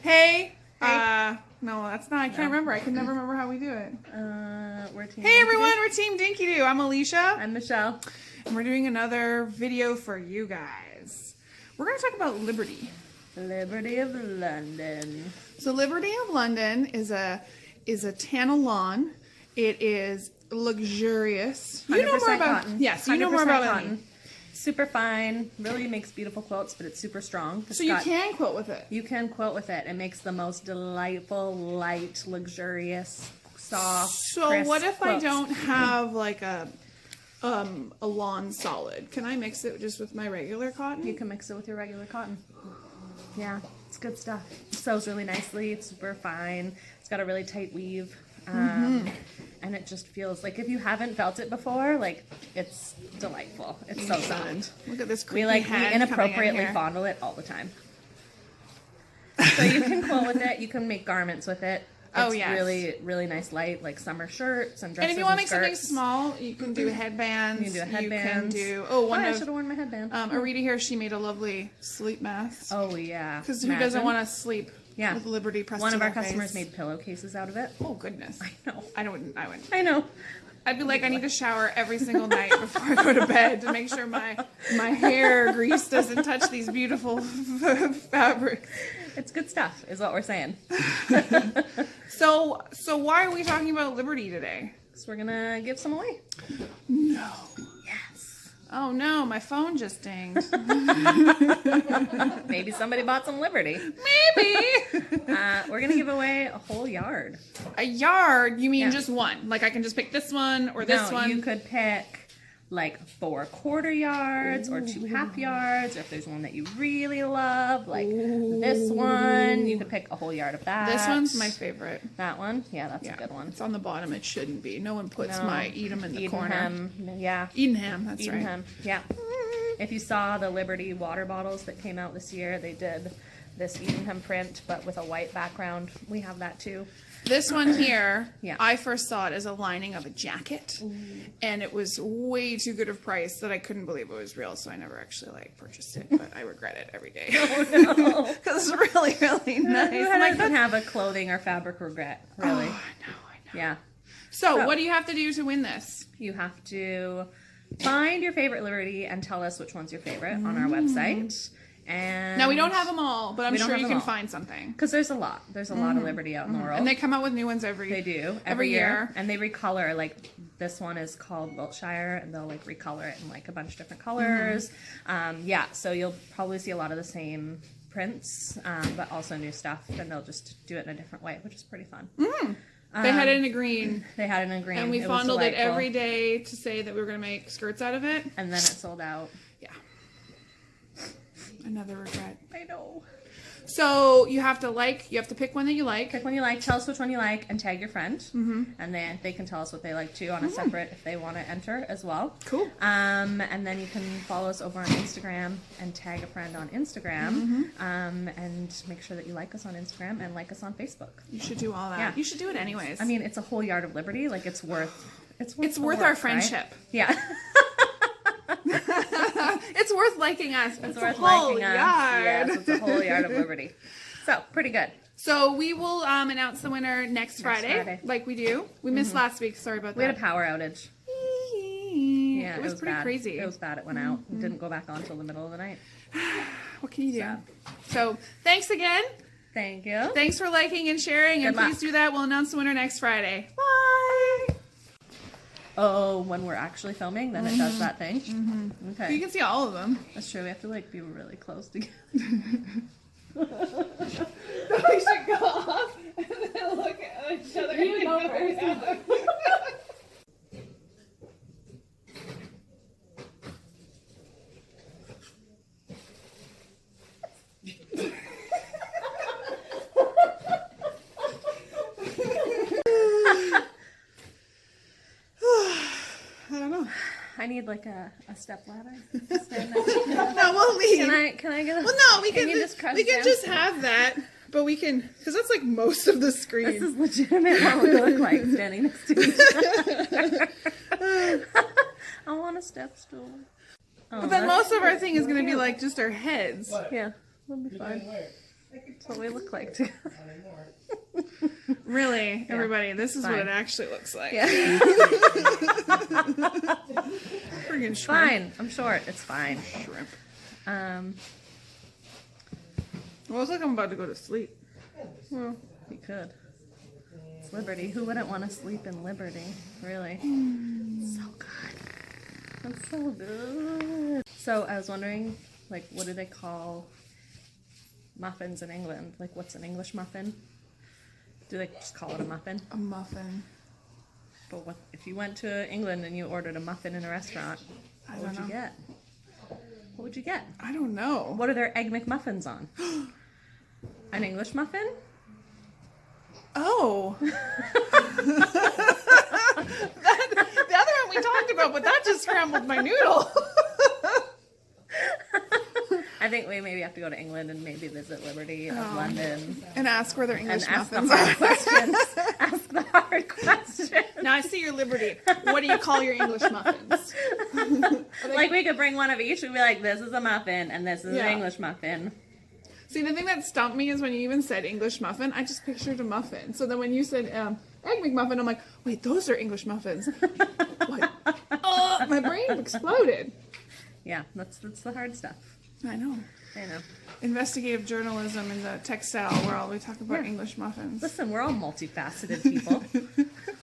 Hey. No, that's not. I can't remember. I can never remember how we do it. We're Team Hey Dinkydoo. everyone, we're Team Dinkydoo. I'm Alicia. I'm Michelle. And we're doing another video for you guys. We're going to talk about Liberty. Liberty of London. So Liberty of London is a tanna lawn. It is luxurious. You know more about cotton. Yes, you know more about cotton. it. Super fine. Really makes beautiful quilts, but it's super strong. So you can quilt with it. You can quilt with it. It makes the most delightful, light, luxurious, soft. So crisp what if quilts. I don't have like a lawn solid? Can I mix it just with my regular cotton? You can mix it with your regular cotton. Yeah, it's good stuff. It sews really nicely. It's super fine. It's got a really tight weave. And it just feels like, if you haven't felt it before, like, it's delightful. It's so soft. Look at this We creepy hand inappropriately coming in here. fondle it all the time. So you can quilt with it. You can make garments with it. It's really, really nice light, like summer shirts and dresses. And if you want to make something skirts. small, you can do headbands. You can do a headband. I should have worn my headband. Arita here, she made a lovely sleep mask. Oh yeah. Because who doesn't want to sleep with Liberty pressed One to of our their customers face? made pillowcases out of it. Oh goodness. I know. I wouldn't. I know. I'd be like, I need to shower every single night before I go to bed to make sure my hair grease doesn't touch these beautiful fabrics. It's good stuff, is what we're saying. So why are we talking about Liberty today? So we're gonna give some away. No. Yes. Oh no, my phone just dinged. Maybe somebody bought some Liberty. Maybe. We're gonna give away a whole yard. A yard? You mean Yeah. just one? Like I can just pick this one or this one? You could pick like 4 1/4 yards or 2 1/2 yards, or if there's one that you really love, like this one, you could pick a whole yard of that. This one's my favorite. That one? Yeah, that's a good one. It's on the bottom. It shouldn't be. No one puts my Edam in the Edenham, corner. yeah. Edenham, that's right. Edenham, yeah. If you saw the Liberty water bottles that came out this year, they did this Edenham print, but with a white background. We have that too. This one here, Yeah. I first saw it as a lining of a jacket, and it was way too good of price that I couldn't believe it was real, so I never actually purchased it, but I regret it every day. Oh no. Because it's really, really nice. Who doesn't have a clothing or fabric regret, really? Oh, I know. Yeah. So, what do you have to do to win this? You have to find your favorite Liberty and tell us which one's your favorite on our website. And Now, we don't have them all, but I'm We don't sure have you them can all. find something. Because there's a lot. There's a lot of Liberty out in the world. And they come out with new ones every They do every year, and they recolor. Like this one is called Wiltshire, and they'll like recolor it in like a bunch of different colors. Yeah, so you'll probably see a lot of the same prints, but also new stuff, and they'll just do it in a different way, which is pretty fun. They had it in a green. They had it in green, And we was fondled it delightful. every day to say that we were going to make skirts out of it. and then it sold out. Yeah. Another regret. I know. So you have to pick one that you like. Pick one you like, tell us which one you like, and tag your friend. And then they can tell us what they like too on a separate if they want to enter as well. Cool. And then you can follow us over on Instagram and tag a friend on Instagram. And make sure that you like us on Instagram and like us on Facebook. You should do all that. Yeah. You should do it anyways. I mean, it's a whole yard of Liberty. Like it's worth it's the worth work, our friendship. right? Yeah. It's worth liking us. It's a worth whole liking us. yard. Yes, it's a whole yard of Liberty. So, pretty good. So we will announce the winner next Friday, like we do. We missed last week. Sorry about that. We had a power outage. Yeah, it was pretty bad. crazy. It was bad. It went out. It didn't go back on until the middle of the night. What can you do? So thanks again. Thank you. Thanks for liking and sharing, and Good luck. please do that. We'll announce the winner next Friday. Bye. Oh, when we're actually filming, then it does that thing. Okay. You can see all of them. That's true. We have to like be really close together. We should go off and then look at each other. You go first. I don't know. I need like a step ladder. No, we'll leave. Can I get a... Well, no, we can you just crouch we can down? just have that, but we can, because that's like most of the screen. This is legitimate what we look like standing next to each other. I want a step stool. Oh, But then most of our thing is going to be like just our heads. yeah, that'll be fun. That's what we look like too. Really, everybody, this is what Fine. it actually looks like. Yeah. Friggin' shrimp. Fine. I'm short. It's fine. Shrimp. Well, it's like I'm about to go to sleep. Well, you could. It's Liberty. Who wouldn't want to sleep in Liberty? Really? So good. That's so good. So I was wondering, like, what do they call muffins in England? Like, what's an English muffin? Do they just call it a muffin? A muffin. But what if you went to England and you ordered a muffin in a restaurant? I What would don't you know. get? What would you get? I don't know. What are their Egg McMuffins on? An English muffin? Oh. The other one we talked about, but that just scrambled my noodle. I think we maybe have to go to England and maybe visit Liberty of London And ask where their English and ask the muffins hard are. questions. Ask the hard questions. Now I see your Liberty. What do you call your English muffins? Like we could bring one of each and be like, this is a muffin and this is Yeah. an English muffin. See, the thing that stumped me is when you even said English muffin, I just pictured a muffin. So then when you said Egg McMuffin, I'm like, wait, those are English muffins. What? Oh, my brain exploded. Yeah, that's the hard stuff. I know. I know. Investigative journalism in the textile world, we talk about Yeah. English muffins. Listen, we're all multifaceted people.